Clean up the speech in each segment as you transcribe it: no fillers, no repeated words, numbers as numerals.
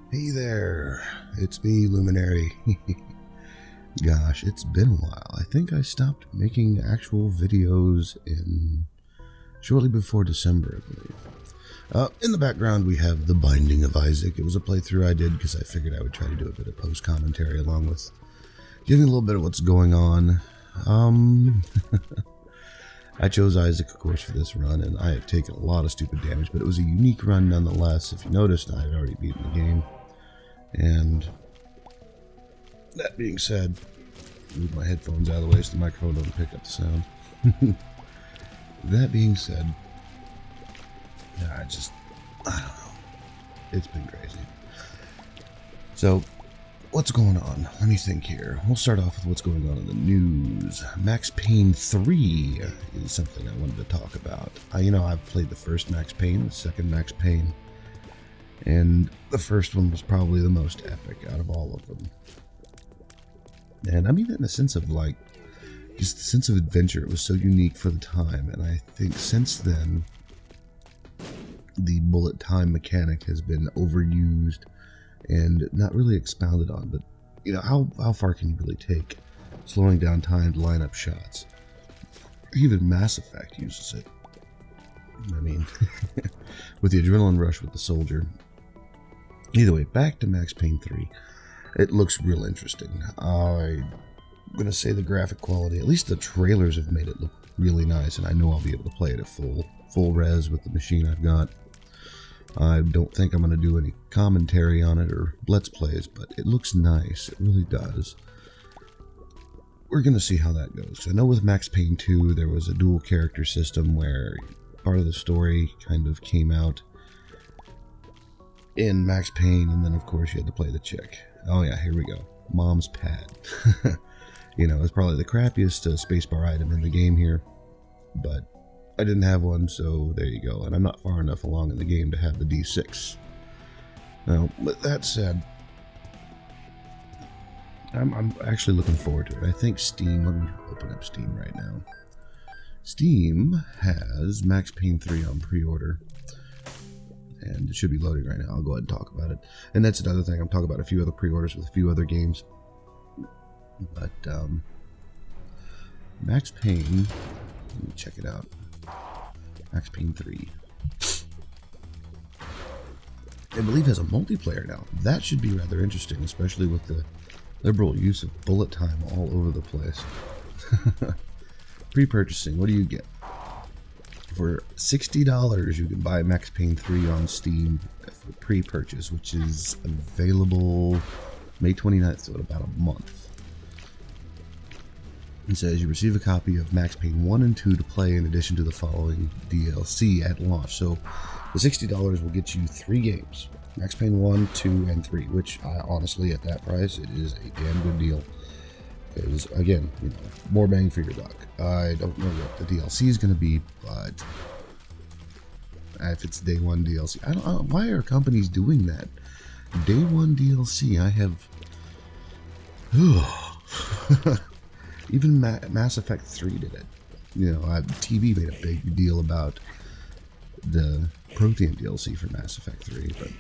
Hey there, it's me, Luminary. Gosh, it's been a while. I think I stopped making actual videos shortly before December, I believe. In the background, we have The Binding of Isaac. It was a playthrough I did because I figured I would try to do a bit of post-commentary along with giving a little bit of what's going on. I chose Isaac, of course, for this run, and I have taken a lot of stupid damage, but it was a unique run nonetheless. If you noticed, I had already beaten the game. And that being said, move my headphones out of the way so the microphone doesn't pick up the sound. That being said, I don't know. It's been crazy. So, what's going on? Let me think here. We'll start off with what's going on in the news. Max Payne 3 is something I wanted to talk about. I've played the first Max Payne, the second Max Payne, and the first one was probably the most epic out of all of them. And I mean that in the sense of, just the sense of adventure. It was so unique for the time, and I think since then, the bullet time mechanic has been overused and not really expounded on. But, how far can you really take slowing down time to line up shots? Even Mass Effect uses it. I mean, with the adrenaline rush with the soldier. Either way, back to Max Payne 3. It looks real interesting. I'm going to say the graphic quality, at least the trailers have made it look really nice, and I know I'll be able to play it at full res with the machine I've got. I don't think I'm going to do any commentary on it or let's plays, but it looks nice. It really does. We're going to see how that goes. I know with Max Payne 2, there was a dual character system where part of the story kind of came out in Max Payne, and then of course you had to play the chick. Oh yeah, here we go. Mom's pad. It's probably the crappiest spacebar item in the game here, but I didn't have one, so there you go. And I'm not far enough along in the game to have the D6. Now, with that said, I'm actually looking forward to it. I think Steam, let me open up Steam right now. Steam has Max Payne 3 on pre-order, and it should be loading right now. I'll go ahead and talk about it. And that's another thing. I'm talking about a few other pre-orders with a few other games. But, Max Payne, let me check it out. Max Payne 3. I believe has a multiplayer now. That should be rather interesting, especially with the liberal use of bullet time all over the place. Pre-purchasing, what do you get? For $60, you can buy Max Payne 3 on Steam for pre-purchase, which is available May 29th, so in about a month. It says you receive a copy of Max Payne 1 and 2 to play in addition to the following DLC at launch. So the $60 will get you 3 games. Max Payne 1, 2, and 3, which honestly at that price, it is a damn good deal. Because, again, more bang for your buck. I don't know what the DLC is going to be, but if it's day 1 DLC, I don't. Why are companies doing that? Day 1 DLC, I have. Even Mass Effect 3 did it. TV made a big deal about the Prothean DLC for Mass Effect 3, but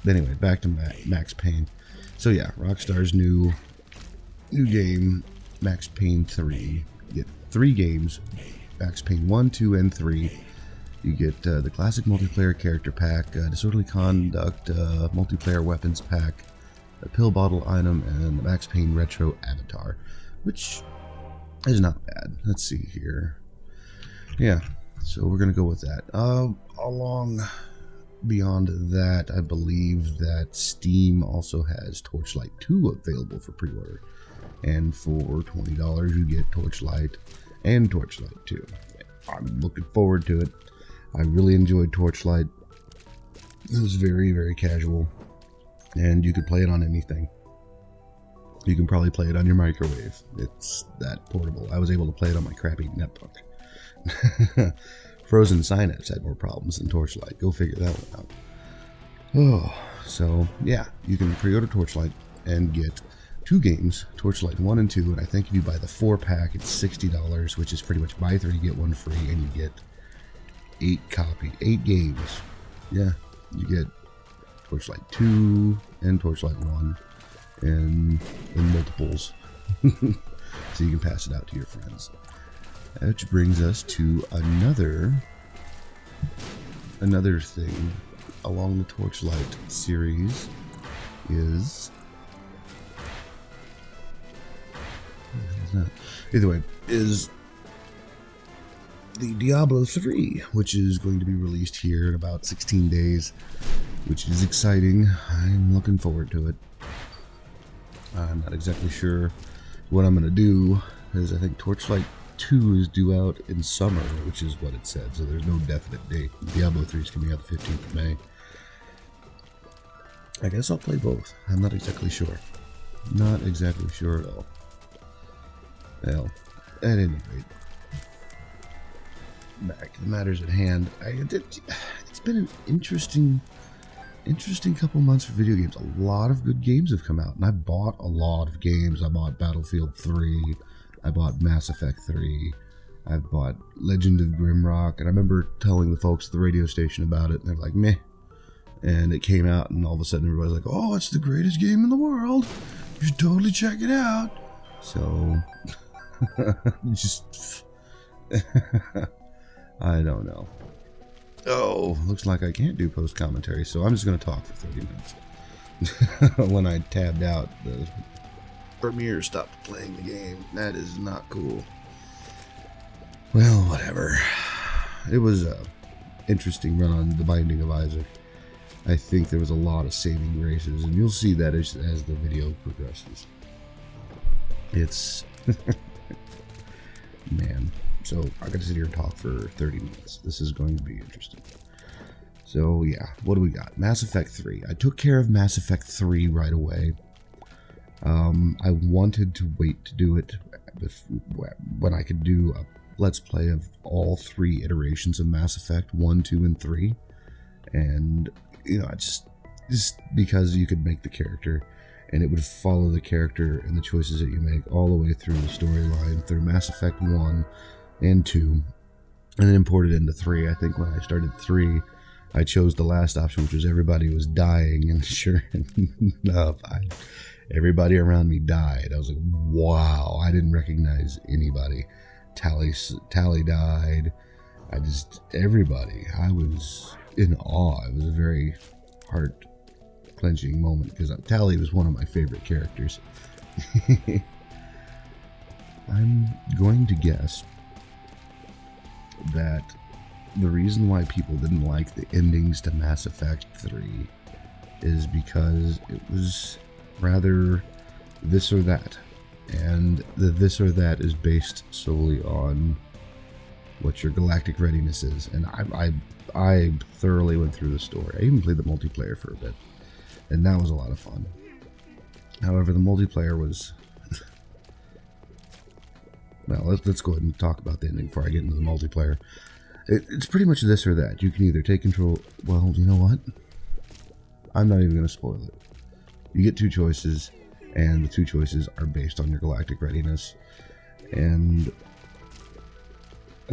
anyway, back to Max Payne. So yeah, Rockstar's new game, Max Payne 3. You get 3 games, Max Payne 1, 2, and 3. You get the classic multiplayer character pack, disorderly conduct multiplayer weapons pack, a pill bottle item, and the Max Payne retro avatar, which is not bad. Let's see here. Yeah, so we're going to go with that. Along beyond that, I believe that Steam also has Torchlight 2 available for pre-order. And for $20, you get Torchlight and Torchlight 2. I'm looking forward to it. I really enjoyed Torchlight. It was very, very casual. And you could play it on anything. You can probably play it on your microwave. It's that portable. I was able to play it on my crappy netbook. Frozen Synapse had more problems than Torchlight. Go figure that one out. Oh, so yeah, you can pre-order Torchlight and get 2 games, Torchlight 1 and 2, and I think if you buy the 4-pack, it's $60, which is pretty much buy 3, get 1 free, and you get 8 games. Yeah, you get Torchlight 2 and Torchlight 1 and in multiples. So you can pass it out to your friends. Which brings us to another thing along the Torchlight series is... Either way, is the Diablo 3, which is going to be released here in about 16 days, which is exciting. I'm looking forward to it. I'm not exactly sure what I'm going to do, because I think Torchlight 2 is due out in summer, which is what it said, so there's no definite date. Diablo 3 is coming out the 15th of May. I guess I'll play both. I'm not exactly sure. Not exactly sure at all. Well, at any rate, back to the matters at hand. It's been an interesting couple months for video games. A lot of good games have come out, and I bought a lot of games. I bought Battlefield 3, I bought Mass Effect 3, I bought Legend of Grimrock, and I remember telling the folks at the radio station about it, and they're like, meh. And it came out, and all of a sudden everybody's like, oh, it's the greatest game in the world. You should totally check it out. So... just I don't know. Oh, looks like I can't do post commentary, so I'm just going to talk for 30 minutes. When I tabbed out, the Premiere stopped playing the game. That is not cool. Well, whatever. It was a interesting run on The Binding of Isaac. I think there was a lot of saving graces, and you'll see that as the video progresses. It's man, so I got to sit here and talk for 30 minutes. This is going to be interesting. So yeah, what do we got? Mass Effect 3. I took care of Mass Effect 3 right away. I wanted to wait to do it when I could do a Let's Play of all 3 iterations of Mass Effect 1, 2, and 3. And, you know, just because you could make the character and it would follow the character and the choices that you make all the way through the storyline, through Mass Effect 1 and 2, and then imported into 3. I think when I started 3, I chose the last option, which was everybody was dying, and sure enough, everybody around me died. I was like, wow, I didn't recognize anybody. Tally died. Everybody. I was in awe. It was a very heart-clenching moment, because Tally was one of my favorite characters. I'm going to guess that the reason why people didn't like the endings to Mass Effect 3 is because it was rather this or that. And the this or that is based solely on what your galactic readiness is. And I thoroughly went through the story. I even played the multiplayer for a bit, and that was a lot of fun. However, the multiplayer was... Well, let's go ahead and talk about the ending before I get into the multiplayer. It's pretty much this or that. You can either take control... Well, you know what? I'm not even going to spoil it. You get 2 choices, and the 2 choices are based on your galactic readiness.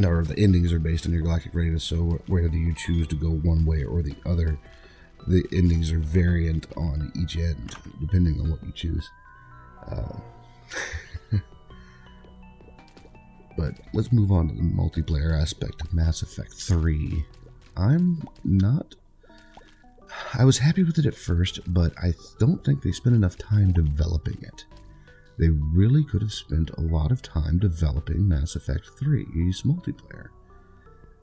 Or the endings are based on your galactic readiness, so whether you choose to go one way or the other, the endings are variant on each end, depending on what you choose. But let's move on to the multiplayer aspect of Mass Effect 3. I was happy with it at first, but I don't think they spent enough time developing it. They really could have spent a lot of time developing Mass Effect 3's multiplayer.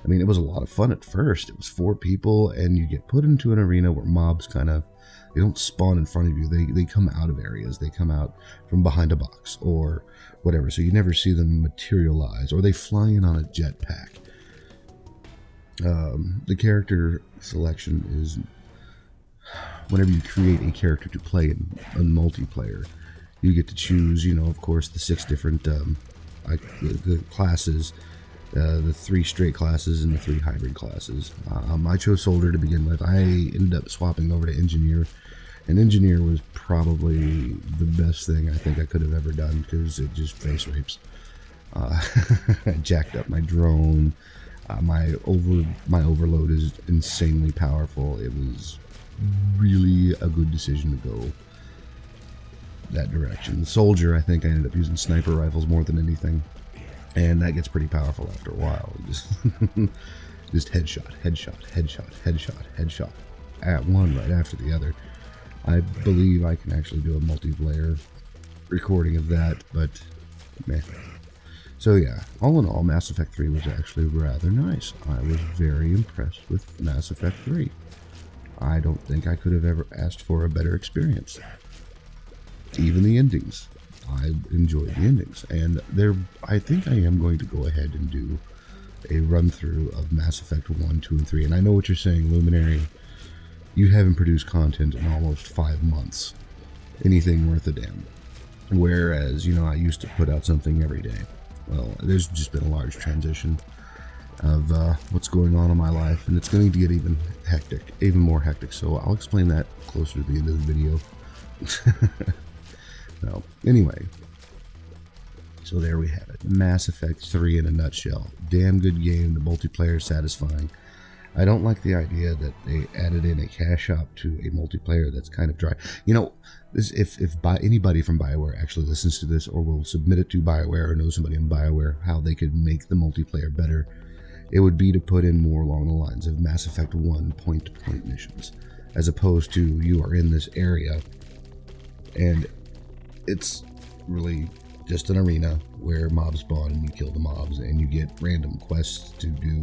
I mean, it was a lot of fun at first. It was 4 people, and you get put into an arena where mobs they don't spawn in front of you. They come out of areas. They come out from behind a box or whatever, so you never see them materialize, or they fly in on a jetpack. The character selection is... Whenever you create a character to play in multiplayer, you get to choose, you know, of course, the 6 different the classes, the 3 straight classes and the 3 hybrid classes. I chose Soldier to begin with. I ended up swapping over to Engineer, and Engineer was probably the best thing I think I could have ever done, because it just face rapes. I jacked up my drone. My overload is insanely powerful. It was really a good decision to go that direction. Soldier, I think I ended up using sniper rifles more than anything, and that gets pretty powerful after a while. Just headshot, headshot, headshot, headshot, headshot, at one right after the other. I believe I can actually do a multiplayer recording of that, but meh. So yeah, all in all, Mass Effect 3 was actually rather nice. I was very impressed with Mass Effect 3. I don't think I could have ever asked for a better experience. Even the endings. I enjoyed the endings. And I think I am going to go ahead and do a run-through of Mass Effect 1, 2, and 3. And I know what you're saying, Luminary. You haven't produced content in almost 5 months. Anything worth a damn. Whereas, you know, I used to put out something every day. Well, there's just been a large transition of what's going on in my life, and it's going to get even more hectic. So I'll explain that closer to the end of the video. No, anyway, so there we have it. Mass Effect 3 in a nutshell. Damn good game. The multiplayer is satisfying. I don't like the idea that they added in a cash shop to a multiplayer that's kind of dry. You know, if anybody from BioWare actually listens to this or will submit it to BioWare or knows somebody in BioWare how they could make the multiplayer better, it would be to put in more along the lines of Mass Effect 1 point-to-point missions, as opposed to you are in this area and it's really just an arena where mobs spawn and you kill the mobs, and you get random quests to do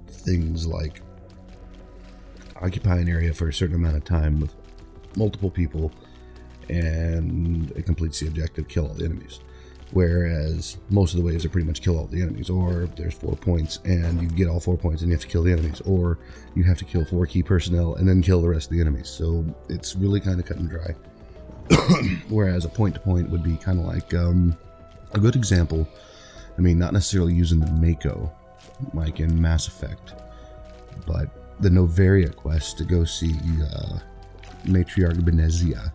things like occupy an area for a certain amount of time with multiple people, and it completes the objective, kill all the enemies. Whereas most of the ways are pretty much kill all the enemies, or there's 4 points and you get all 4 points and you have to kill the enemies, or you have to kill 4 key personnel and then kill the rest of the enemies. So it's really kind of cut and dry. Whereas a point-to-point would be kind of like a good example. I mean, not necessarily using the Mako like in Mass Effect, but the Novaria quest to go see Matriarch Benezia.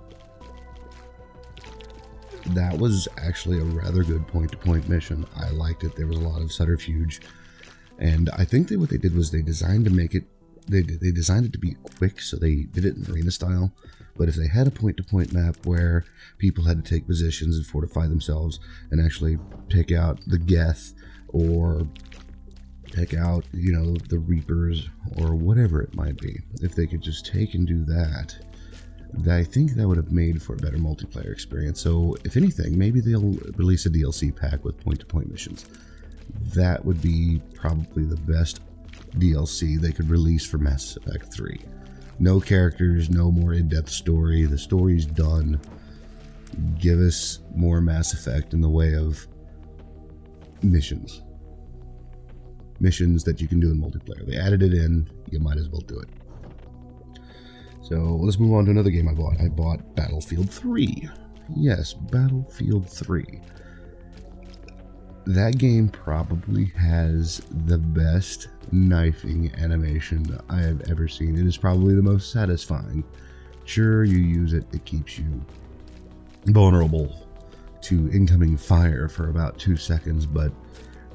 That was actually a rather good point-to-point mission. I liked it. There was a lot of subterfuge, and I think what they did was they designed to make it. They designed it to be quick, so they did it in arena style. But if they had a point-to-point map where people had to take positions and fortify themselves and actually pick out the Geth or pick out, you know, the Reapers or whatever it might be, if they could just take and do that, I think that would have made for a better multiplayer experience. So if anything, maybe they'll release a DLC pack with point-to-point missions. That would be probably the best DLC they could release for Mass Effect 3. No characters, no more in-depth story. The story's done. Give us more Mass Effect in the way of missions. Missions that you can do in multiplayer. They added it in, you might as well do it. So let's move on to another game I bought. I bought Battlefield 3. Yes, Battlefield 3. That game probably has the best knifing animation I have ever seen. It is probably the most satisfying. Sure, you use it, it keeps you vulnerable to incoming fire for about 2 seconds, but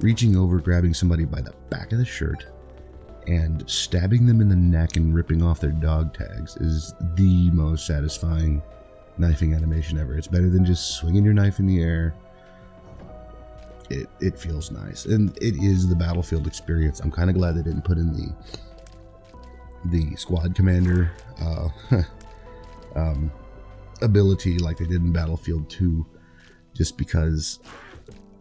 reaching over, grabbing somebody by the back of the shirt, and stabbing them in the neck and ripping off their dog tags is the most satisfying knifing animation ever. It's better than just swinging your knife in the air. It feels nice, and it is the Battlefield experience. I'm kind of glad they didn't put in the squad commander ability like they did in Battlefield 2, just because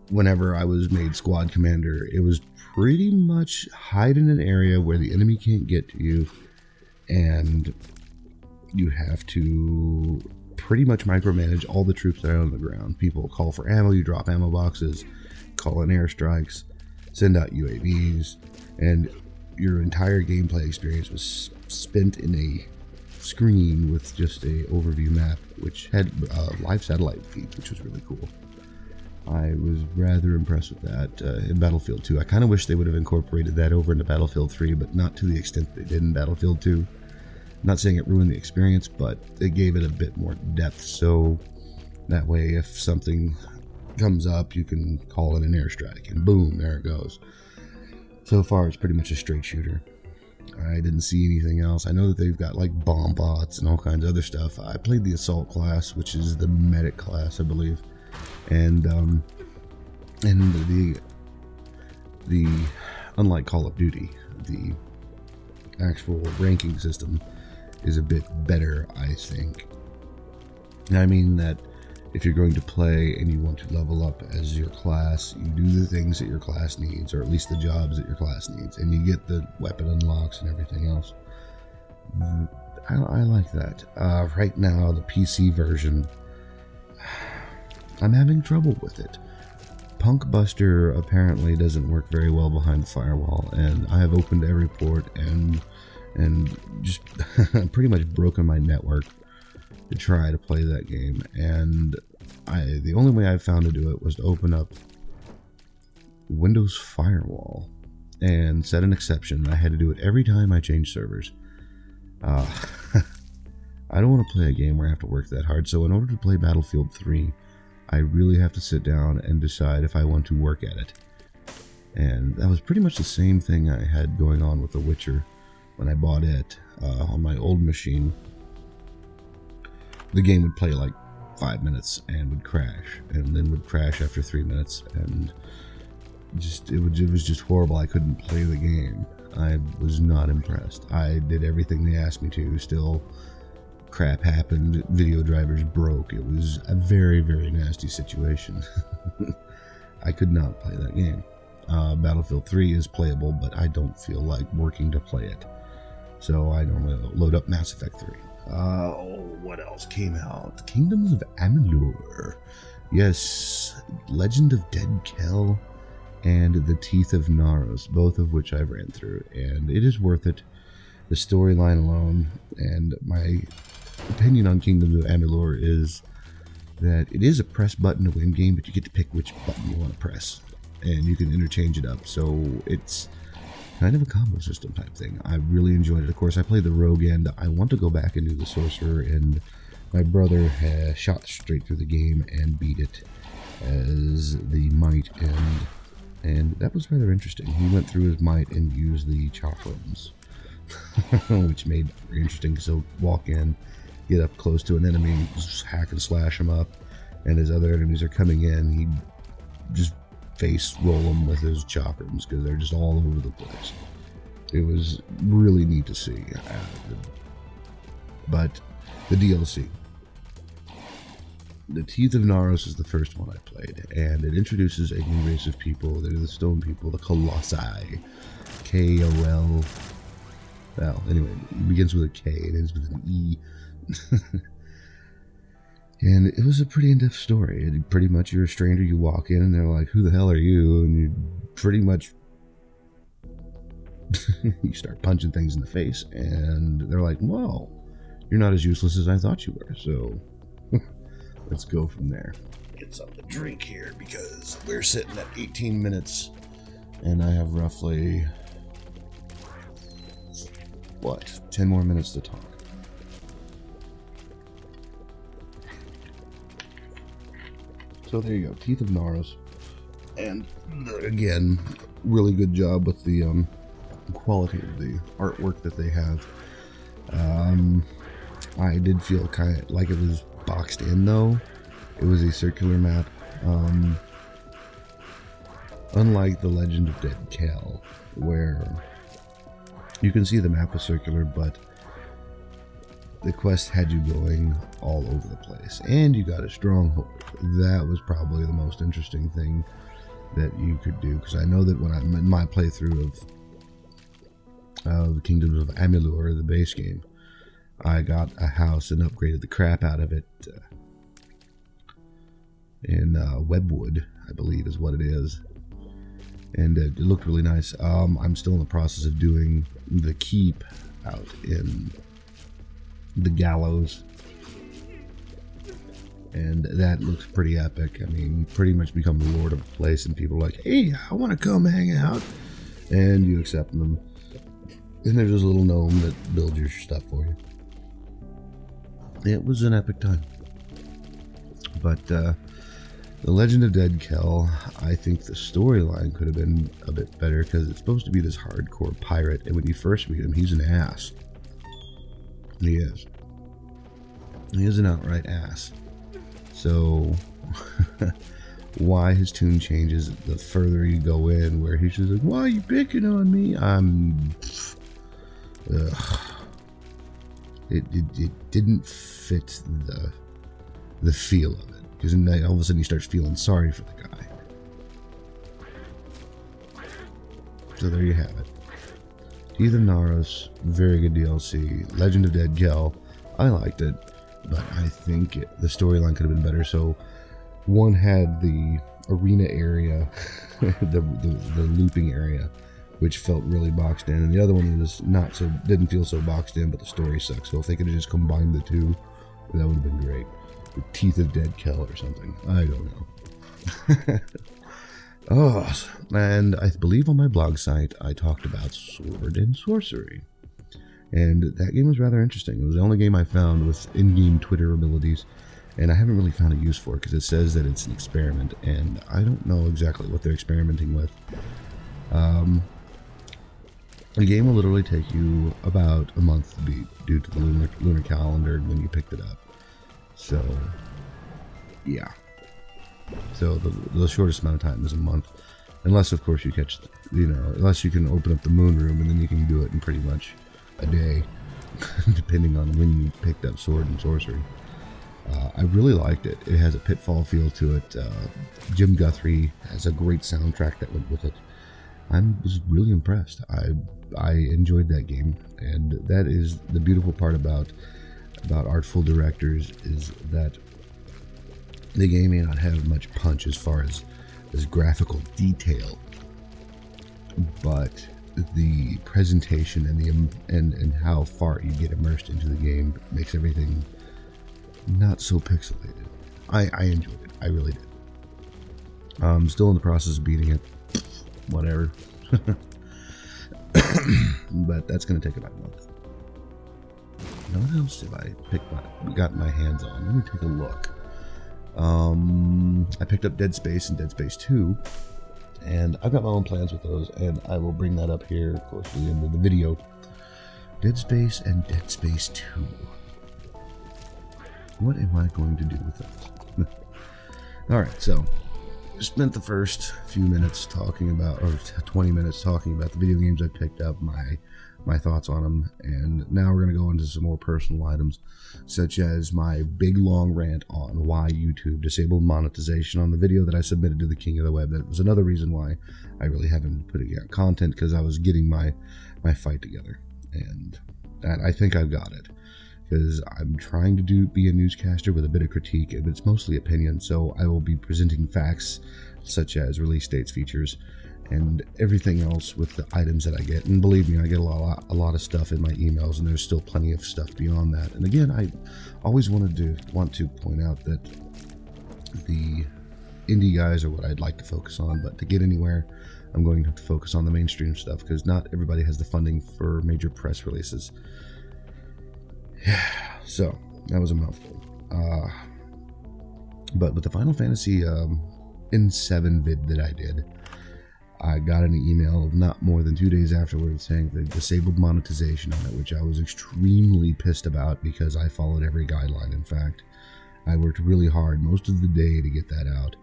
whenever I was made squad commander, it was pretty much hide in an area where the enemy can't get to you, and you have to pretty much micromanage all the troops that are on the ground. People call for ammo, you drop ammo boxes, call in airstrikes, send out UAVs, and your entire gameplay experience was spent in a screen with just a overview map, which had live satellite feeds, which was really cool. I was rather impressed with that in Battlefield 2. I kind of wish they would have incorporated that over into Battlefield 3, but not to the extent they did in Battlefield 2. I'm not saying it ruined the experience, but it gave it a bit more depth, so that way if something comes up, you can call in an airstrike, and boom, there it goes. So far, it's pretty much a straight shooter. I didn't see anything else. I know that they've got like bomb bots and all kinds of other stuff. I played the assault class, which is the medic class, I believe, and the unlike Call of Duty, the actual ranking system is a bit better, I think. I mean that if you're going to play and you want to level up as your class, you do the things that your class needs, or at least the jobs that your class needs, and you get the weapon unlocks and everything else. I like that. Right now, the PC version, I'm having trouble with it. Punk Buster apparently doesn't work very well behind the firewall, and I have opened every port and just pretty much broken my network to try to play that game. And the only way I found to do it was to open up Windows Firewall and set an exception. I had to do it every time I changed servers. I don't want to play a game where I have to work that hard, so in order to play Battlefield 3, I really have to sit down and decide if I want to work at it. And that was pretty much the same thing I had going on with The Witcher when I bought it on my old machine. The game would play like 5 minutes and would crash, and then would crash after 3 minutes, and it was just horrible. I couldn't play the game. I was not impressed. I did everything they asked me to. Still, crap happened. Video drivers broke. It was a very, very nasty situation. I could not play that game. Battlefield 3 is playable, but I don't feel like working to play it. So I normally load up Mass Effect 3. What else came out? Kingdoms of Amalur. Yes, Legend of Dead Kell and The Teeth of Naros, both of which I've ran through, and it is worth it. The storyline alone, and my opinion on Kingdoms of Amalur is that it is a press button to win game, but you get to pick which button you want to press, and you can interchange it up, so it's kind of a combo system type thing. I really enjoyed it. Of course, I played the Rogue, and I want to go back and do the Sorcerer, and my brother has shot straight through the game and beat it as the Might, and that was rather interesting. He went through his Might and used the chakrams, which made it very interesting, because he'll walk in, get up close to an enemy, just hack and slash him up, and as other enemies are coming in, he'd just face roll them with his chakrams, because they're just all over the place. It was really neat to see. But the DLC, The Teeth of Naros, is the first one I played, and it introduces a new race of people. They're the Stone People, the Colossi. K-O-L. Well, anyway, it begins with a K, it ends with an E. And it was a pretty in-depth story. Pretty much, you're a stranger, you walk in, and they're like, who the hell are you? And you pretty much you start punching things in the face, and they're like, whoa, you're not as useless as I thought you were, so let's go from there. Get something to drink here, because we're sitting at 18 minutes, and I have roughly, 10 more minutes to talk. So there you go, Teeth of Naros, and again, really good job with the quality of the artwork that they have. I did feel kind of like it was boxed in, though. It was a circular map, unlike the Legend of Dead Kell, where you can see the map was circular, but the quest had you going all over the place, and you got a stronghold. That was probably the most interesting thing that you could do, because I know that when I'm in my playthrough of the Kingdoms of Amalur, the base game, I got a house and upgraded the crap out of it in Webwood, I believe is what it is, and it looked really nice. I'm still in the process of doing the keep out in the Gallows, and that looks pretty epic. I mean, you pretty much become the lord of a place, and people are like, hey, I want to come hang out, and you accept them, and there's this little gnome that builds your stuff for you. It was an epic time. But The Legend of Dead Kell, I think the storyline could have been a bit better because it's supposed to be this hardcore pirate, and when you first meet him, he's an ass. He is. He is an outright ass. So, why his tune changes the further you go in, where he's just like, why are you picking on me? It didn't fit the feel of it. Because all of a sudden he starts feeling sorry for the guy. So there you have it. Teeth of Naros, very good DLC. Legend of Dead Kell, I liked it, but I think the storyline could have been better. So one had the arena area, the looping area, which felt really boxed in, and the other one was didn't feel so boxed in, but the story sucks. So if they could have just combined the two, that would have been great. The Teeth of Dead Kell or something. I don't know. Oh, and I believe on my blog site I talked about Sword and Sworcery. And that game was rather interesting. It was the only game I found with in-game Twitter abilities, and I haven't really found a use for it because it says that it's an experiment, and I don't know exactly what they're experimenting with. The game will literally take you about a month to beat due to the lunar calendar when you picked it up. So, yeah. So the shortest amount of time is a month, unless of course you catch, unless you can open up the moon room, and then you can do it in pretty much a day, depending on when you picked up Sword and Sworcery. I really liked it. It has a Pitfall feel to it. Jim Guthrie has a great soundtrack that went with it. I was really impressed. I enjoyed that game, and that is the beautiful part about Artful Directors, is that the game may not have much punch as far as graphical detail, but the presentation and how far you get immersed into the game makes everything not so pixelated. I enjoyed it. I really did. I'm still in the process of beating it. Whatever. But that's going to take about a month. Now, what else have I got my hands on? Let me take a look. I picked up Dead Space and Dead Space 2, and I've got my own plans with those, and I will bring that up here, of course, at the end of the video. Dead Space and Dead Space 2. What am I going to do with those? Alright, so spent the first few minutes talking about, or 20 minutes talking about the video games I picked up, my thoughts on them, and now we're going to go into some more personal items, such as my big long rant on why YouTube disabled monetization on the video that I submitted to the King of the Web. That was another reason why I really haven't been putting out content, because I was getting my fight together, and I think I've got it, because I'm trying to be a newscaster with a bit of critique, and it's mostly opinion, so I will be presenting facts such as release dates, features, and everything else with the items that I get. And believe me, I get a lot of stuff in my emails, and there's still plenty of stuff beyond that. And again, I always want to point out that the indie guys are what I'd like to focus on, but to get anywhere, I'm going to have to focus on the mainstream stuff, because not everybody has the funding for major press releases. Yeah, so that was a mouthful. But with the Final Fantasy N7 vid that I did, I got an email not more than 2 days afterwards saying they disabled monetization on it, which I was extremely pissed about, because I followed every guideline. In fact, I worked really hard most of the day to get that out,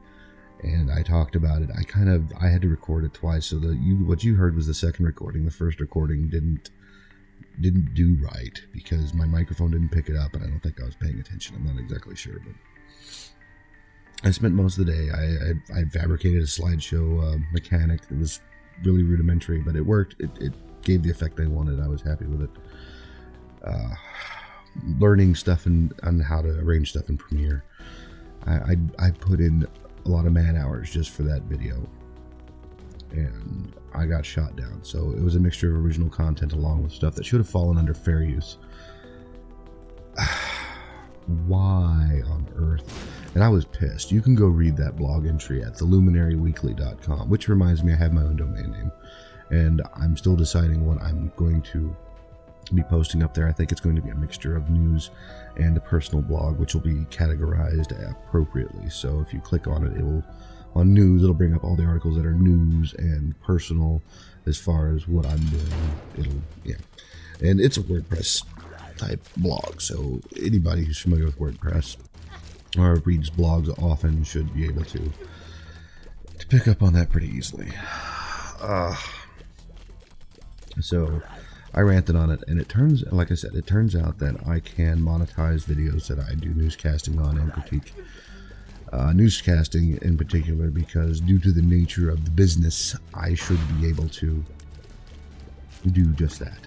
and I talked about it. I had to record it twice, so what you heard was the second recording. The first recording didn't do right because my microphone didn't pick it up, and I don't think I was paying attention. I'm not exactly sure, but I spent most of the day. I fabricated a slideshow mechanic that was really rudimentary, but it worked. It gave the effect I wanted. I was happy with it. Learning stuff on how to arrange stuff in Premiere. I put in a lot of man hours just for that video, and I got shot down. So it was a mixture of original content along with stuff that should have fallen under fair use. Why on earth? And I was pissed. You can go read that blog entry at theluminaryweekly.com, which reminds me I have my own domain name, and I'm still deciding what I'm going to be posting up there. I think it's going to be a mixture of news and a personal blog, which will be categorized appropriately. So if you click on it, on news, it'll bring up all the articles that are news, and personal as far as what I'm doing. And it's a WordPress type blog, so anybody who's familiar with WordPress or reads blogs often should be able to pick up on that pretty easily. So I ranted on it, and like I said, it turns out that I can monetize videos that I do newscasting on and critique. Newscasting in particular, because due to the nature of the business, I should be able to do just that.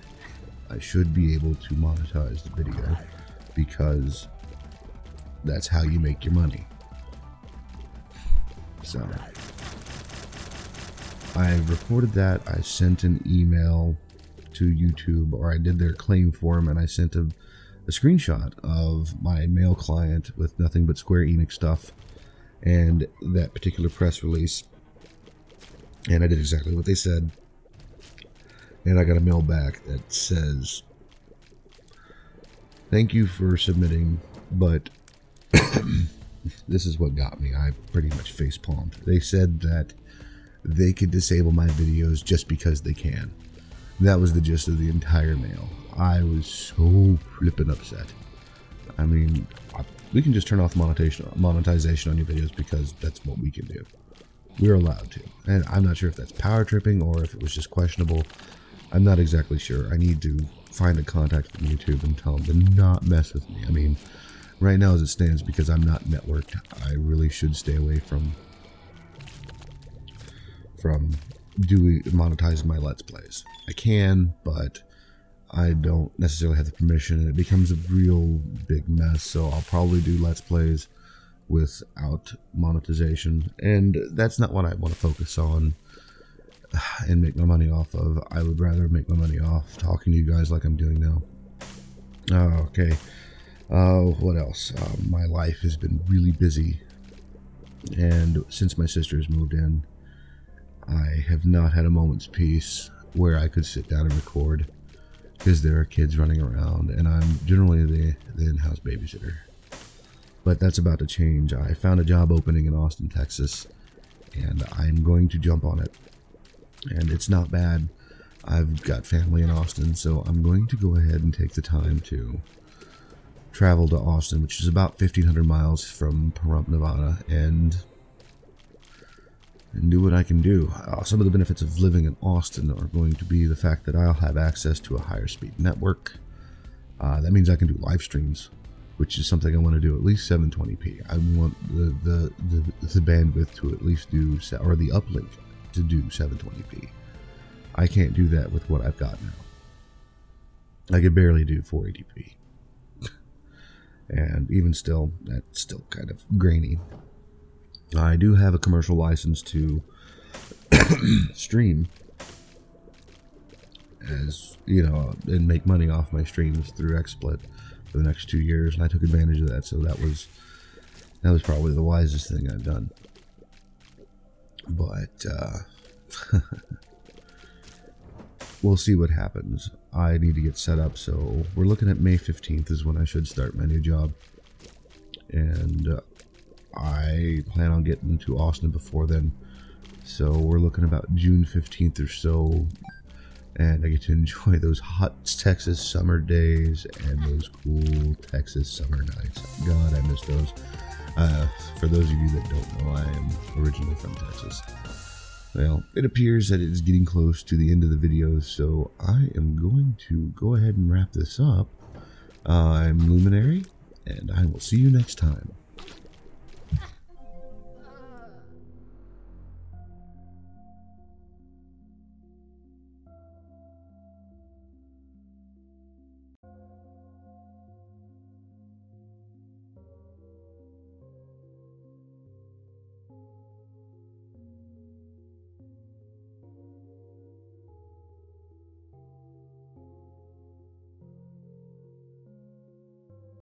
I should be able to monetize the video, because that's how you make your money. So I reported that. I sent an email to YouTube, or I did their claim form, and I sent a screenshot of my mail client with nothing but Square Enix stuff and that particular press release, and I did exactly what they said, and I got a mail back that says, "Thank you for submitting, but this is what got me." I pretty much face palmed. They said that they could disable my videos just because they can. That was the gist of the entire mail. I was so flippin' upset. I mean, we can just turn off monetization on your videos because that's what we can do. We're allowed to. And I'm not sure if that's power tripping or if it was just questionable. I'm not exactly sure. I need to find a contact from YouTube and tell them to not mess with me. I mean, right now as it stands, because I'm not networked, I really should stay away from monetizing my Let's Plays. I can, but I don't necessarily have the permission, and it becomes a real big mess. So I'll probably do Let's Plays without monetization, and that's not what I want to focus on and make my money off of. I would rather make my money off talking to you guys like I'm doing now. Okay. What else? My life has been really busy, and since my sister has moved in, I have not had a moment's peace where I could sit down and record, because there are kids running around, and I'm generally the in-house babysitter. But that's about to change. I found a job opening in Austin, Texas, and I'm going to jump on it. And it's not bad. I've got family in Austin, so I'm going to go ahead and take the time to travel to Austin, which is about 1,500 miles from Pahrump, Nevada, and do what I can do. Some of the benefits of living in Austin are going to be the fact that I'll have access to a higher speed network. That means I can do live streams, which is something I want to do at least 720p. I want the bandwidth to at least do, or the uplink to do 720p. I can't do that with what I've got now. I could barely do 480p. And even still, that's still kind of grainy. I do have a commercial license to stream, as you know, and make money off my streams through XSplit for the next 2 years, and I took advantage of that. So that was probably the wisest thing I've done. But we'll see what happens. I need to get set up, so we're looking at May 15th is when I should start my new job, and I plan on getting to Austin before then, so we're looking about June 15th or so, and I get to enjoy those hot Texas summer days and those cool Texas summer nights. God, I miss those. For those of you that don't know, I am originally from Texas. Well, it appears that it is getting close to the end of the video, so I am going to go ahead and wrap this up. I'm Luminary, and I will see you next time.